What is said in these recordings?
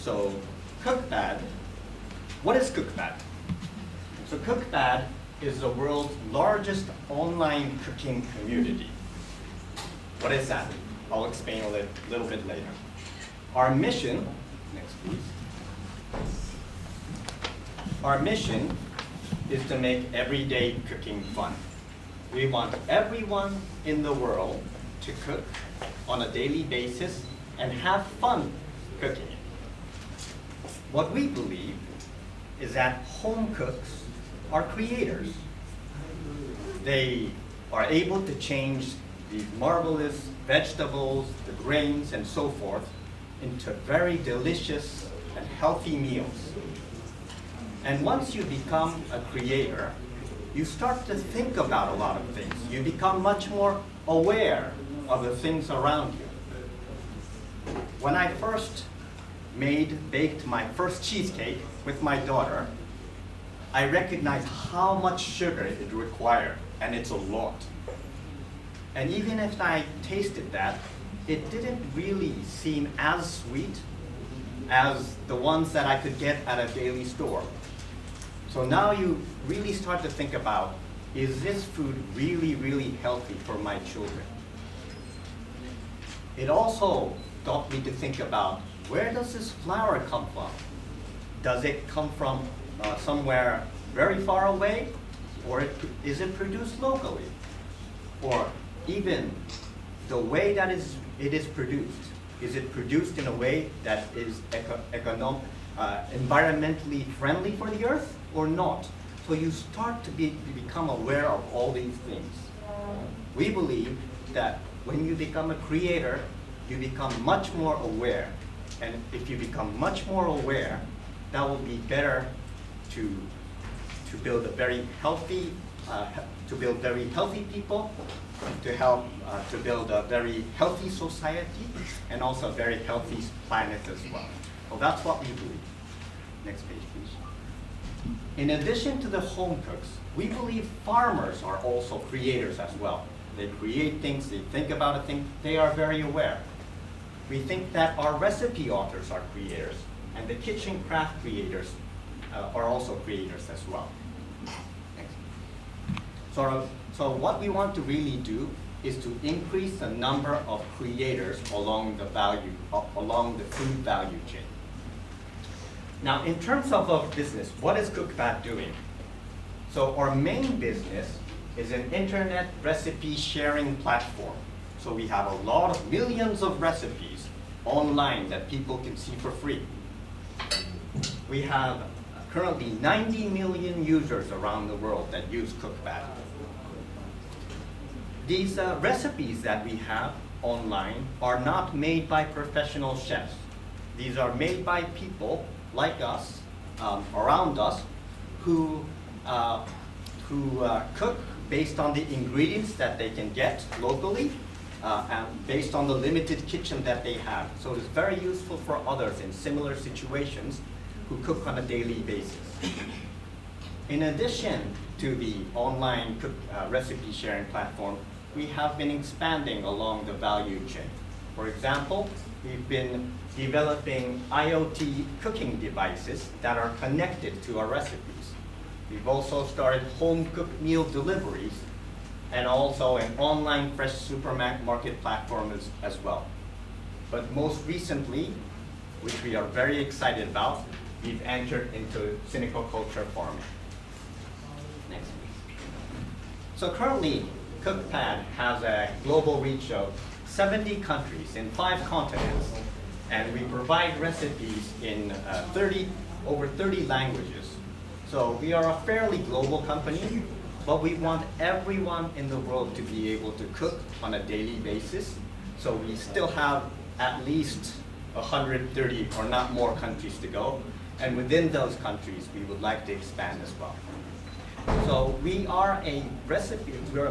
So Cookpad, what is Cookpad? So Cookpad is the world's largest online cooking community. What is that? I'll explain a little bit later. Our mission, next please. Our mission is to make everyday cooking fun. We want everyone in the world to cook on a daily basis and have fun cooking it. What we believe is that home cooks are creators. They are able to change these marvelous vegetables, the grains, and so forth into very delicious and healthy meals. And once you become a creator, you start to think about a lot of things. You become much more aware of the things around you. When I first baked my first cheesecake with my daughter, I recognized how much sugar it required, and it's a lot. And even if I tasted that, it didn't really seem as sweet as the ones that I could get at a daily store. So now you really start to think about, is this food really, really healthy for my children? It also got me to think about, where does this flour come from? Does it come from somewhere very far away? Or is it produced locally? Or even the way that it is produced, is it produced in a way that is environmentally friendly for the earth or not? So you start to become aware of all these things. We believe that when you become a creator, you become much more aware. And if you become much more aware, that will be better to build a very healthy, people, to help to build a very healthy society, and also a very healthy planet as well. Well, that's what we believe. Next page, please. In addition to the home cooks, we believe farmers are also creators as well. They create things, they think about a thing, they are very aware. We think that our recipe authors are creators, and the kitchen craft creators are also creators as well. Next. So what we want to really do is to increase the number of creators along the food value chain. Now, in terms of our business, what is Cookpad doing? So our main business is an internet recipe sharing platform. So we have a lot of millions of recipes online that people can see for free. We have currently 90 million users around the world that use Cookpad. These recipes that we have online are not made by professional chefs. These are made by people like us, around us, who cook based on the ingredients that they can get locally, and based on the limited kitchen that they have. So it's very useful for others in similar situations who cook on a daily basis. In addition to the online recipe sharing platform, we have been expanding along the value chain. For example, we've been developing IoT cooking devices that are connected to our recipes. We've also started home-cooked meal deliveries, and also an online fresh supermarket platform as well. But most recently, which we are very excited about, we've entered into Synecoculture farming. Next, please. So currently, Cookpad has a global reach of 70 countries in 5 continents, and we provide recipes in over 30 languages. So we are a fairly global company, but we want everyone in the world to be able to cook on a daily basis. So we still have at least 130 or not more countries to go. And within those countries, we would like to expand as well. So we are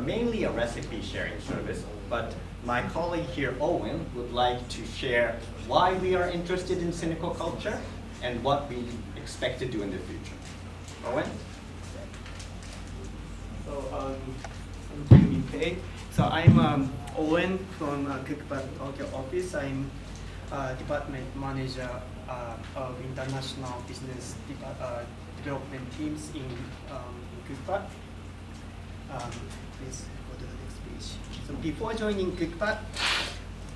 mainly a recipe sharing service, but my colleague here, Owen, would like to share why we are interested in Synecoculture and what we expect to do in the future. Owen? So I'm Rimpei. So I'm Owen from Cookpad Tokyo office. I'm department manager of international business development teams in Cookpad. Please go to the next page. So before joining Cookpad,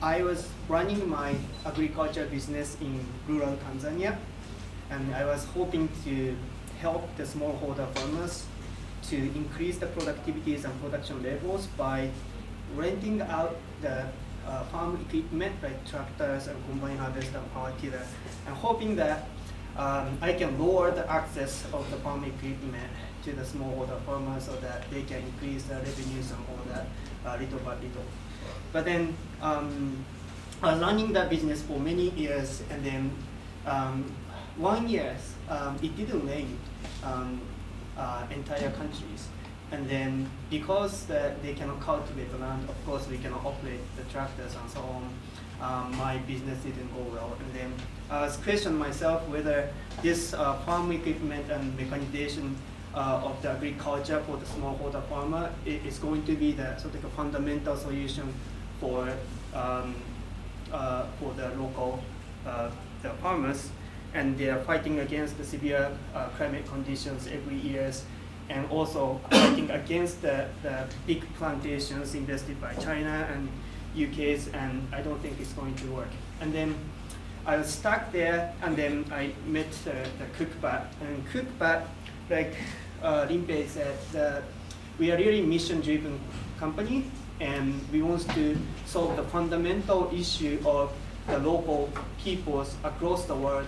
I was running my agriculture business in rural Tanzania, and I was hoping to help the smallholder farmers to increase the productivities and production levels by renting out the farm equipment like tractors and combine harvester and power tiller, and hoping that I can lower the access of the farm equipment to the smallholder farmers so that they can increase the revenues and all that little by little. But then I was running that business for many years, and then 1 year it didn't rain entire countries. And then because they cannot cultivate the land, of course we cannot operate the tractors and so on, my business didn't go well. And then I was questioning myself whether this farm equipment and mechanization of the agriculture for the smallholder farmer is going to be the sort of a fundamental solution for the local the farmers. And they are fighting against the severe climate conditions every year, and also fighting against the big plantations invested by China and UK's, and I don't think it's going to work. And then I was stuck there, and then I met the Cookpad. And Cookpad, like Rimpei said, we are really mission-driven company, and we want to solve the fundamental issue of the local peoples across the world.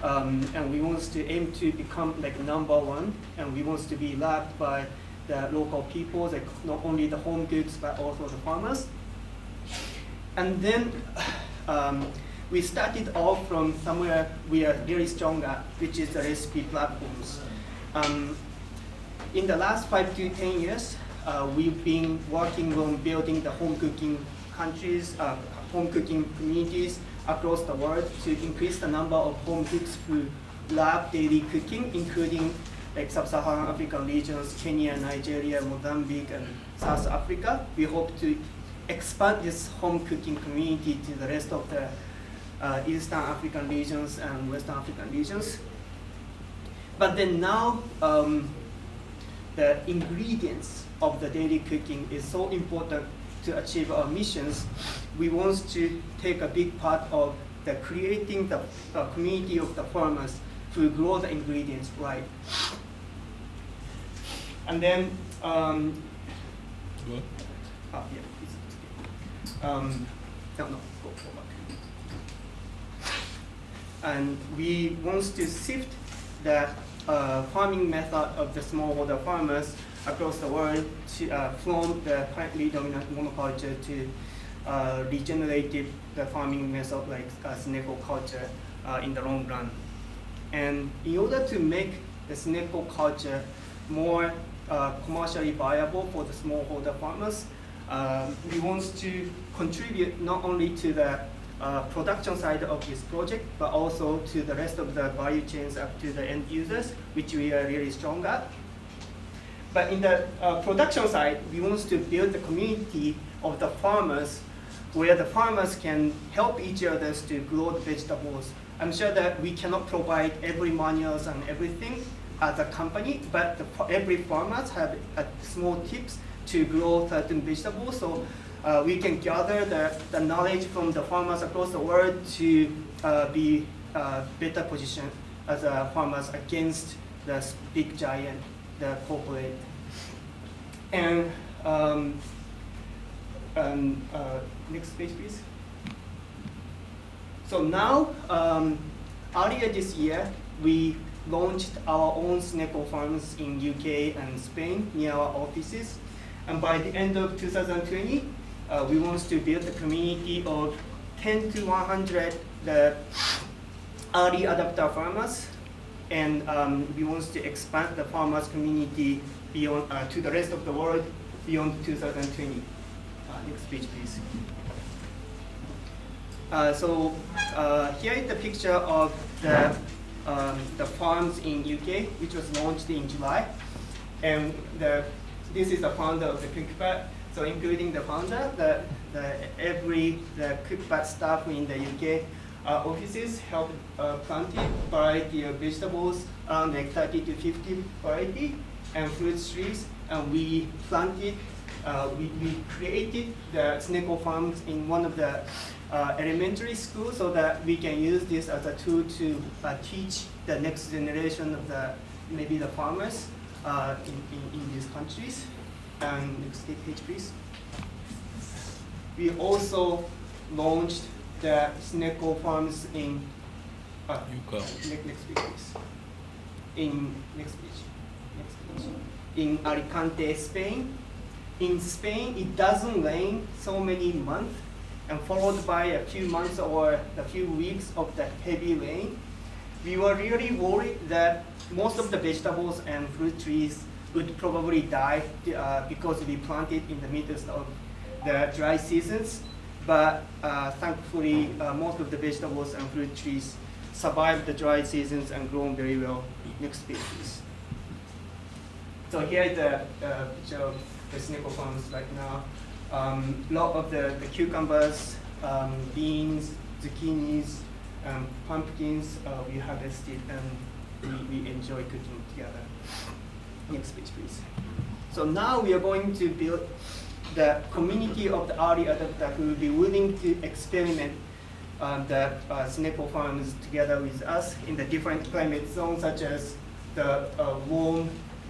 And we want to aim to become like #1, and we want to be loved by the local people, like not only the home goods but also the farmers. And then we started off from somewhere we are really strong at, which is the recipe platforms. In the last 5 to 10 years, we've been working on building the home cooking countries, home cooking communities across the world to increase the number of home cooks who love daily cooking, including like sub-Saharan African regions, Kenya, Nigeria, Mozambique, and South Africa. We hope to expand this home cooking community to the rest of the Eastern African regions and Western African regions. But then now, the ingredients of the daily cooking is so important to achieve our missions. We want to take a big part of the creating the community of the farmers to grow the ingredients right. And then, no, go back. And we want to shift the farming method of the smallholder farmers across the world from the currently dominant monoculture to regenerative the farming method like Synecoculture in the long run. And in order to make the Synecoculture more commercially viable for the smallholder farmers, we want to contribute not only to the production side of this project, but also to the rest of the value chains up to the end users, which we are really strong at. But in the production side, we want to build the community of the farmers where the farmers can help each other to grow the vegetables. I'm sure that we cannot provide every manuals and everything as a company, but every farmers have small tips to grow certain vegetables. So we can gather the knowledge from the farmers across the world to be better positioned as farmers against the big giant, the corporate. And next page, please. So now, earlier this year, we launched our own Syneco farms in UK and Spain near our offices. And by the end of 2020, we want to build a community of 10 to 100 the early adapter farmers. And we want to expand the farmers community beyond to the rest of the world beyond 2020. Next page, please. So here is the picture of the farms in UK, which was launched in July. And this is the founder of the Cookpad. So including the founder, the Cookpad staff in the UK offices help planting variety of vegetables, around like 30 to 50 variety, and fruit trees. And we planted, we created the Syneco farms in one of the elementary schools so that we can use this as a tool to teach the next generation of maybe the farmers in these countries. And next page, please. We also launched the Syneco farms in next page, please. In Alicante, Spain. In Spain, it doesn't rain so many months, and followed by a few months or a few weeks of the heavy rain. We were really worried that most of the vegetables and fruit trees would probably die because we planted in the midst of the dry seasons. But thankfully, most of the vegetables and fruit trees survived the dry seasons and grown very well. Next page, please. So here is the picture of the Syneco farms right now. A lot of the cucumbers, beans, zucchinis, pumpkins we harvested and we enjoy cooking together. Next page, please. So now we are going to build the community of the early adopter who will be willing to experiment the Syneco farms together with us in the different climate zones, such as the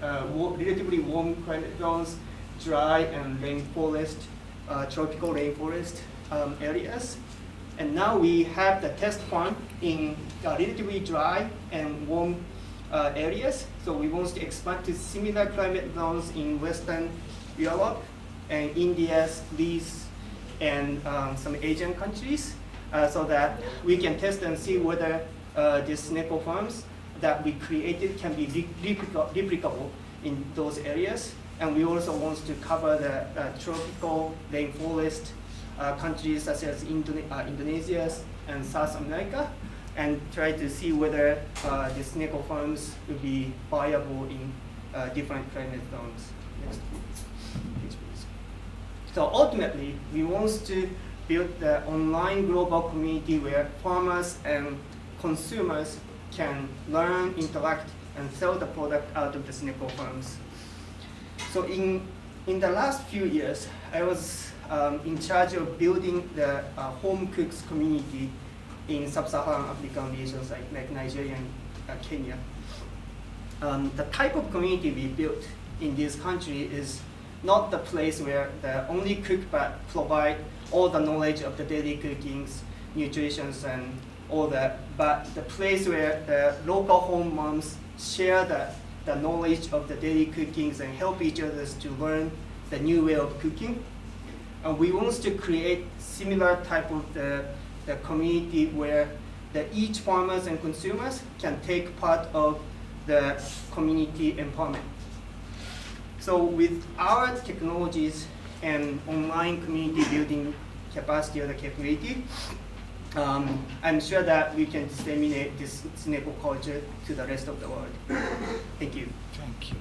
relatively warm climate zones, dry and rainforest, tropical rainforest areas. And now we have the test farm in relatively dry and warm areas. So we want to expand to similar climate zones in Western Europe and India, Greece, and some Asian countries, so that we can test and see whether these Syneco farms that we created can be replicable in those areas. And we also want to cover the tropical rainforest countries such as Indonesia and South America, and try to see whether the Syneco farms will be viable in different climate zones. Next page, please. So ultimately, we want to build the online global community where farmers and consumers can learn, interact, and sell the product out of the Syneco farms. So in the last few years, I was in charge of building the home cooks community in sub-Saharan African regions like Nigeria and Kenya. The type of community we built in this country is not the place where the only cook but provide all the knowledge of the daily cookings, nutrition, and all that, but the place where the local home moms share the knowledge of the daily cookings and help each other to learn the new way of cooking. And we want to create similar type of the community where each farmers and consumers can take part of the community empowerment. So with our technologies and online community building capacity or the capability, I'm sure that we can disseminate this Syneco culture to the rest of the world. Thank you. Thank you.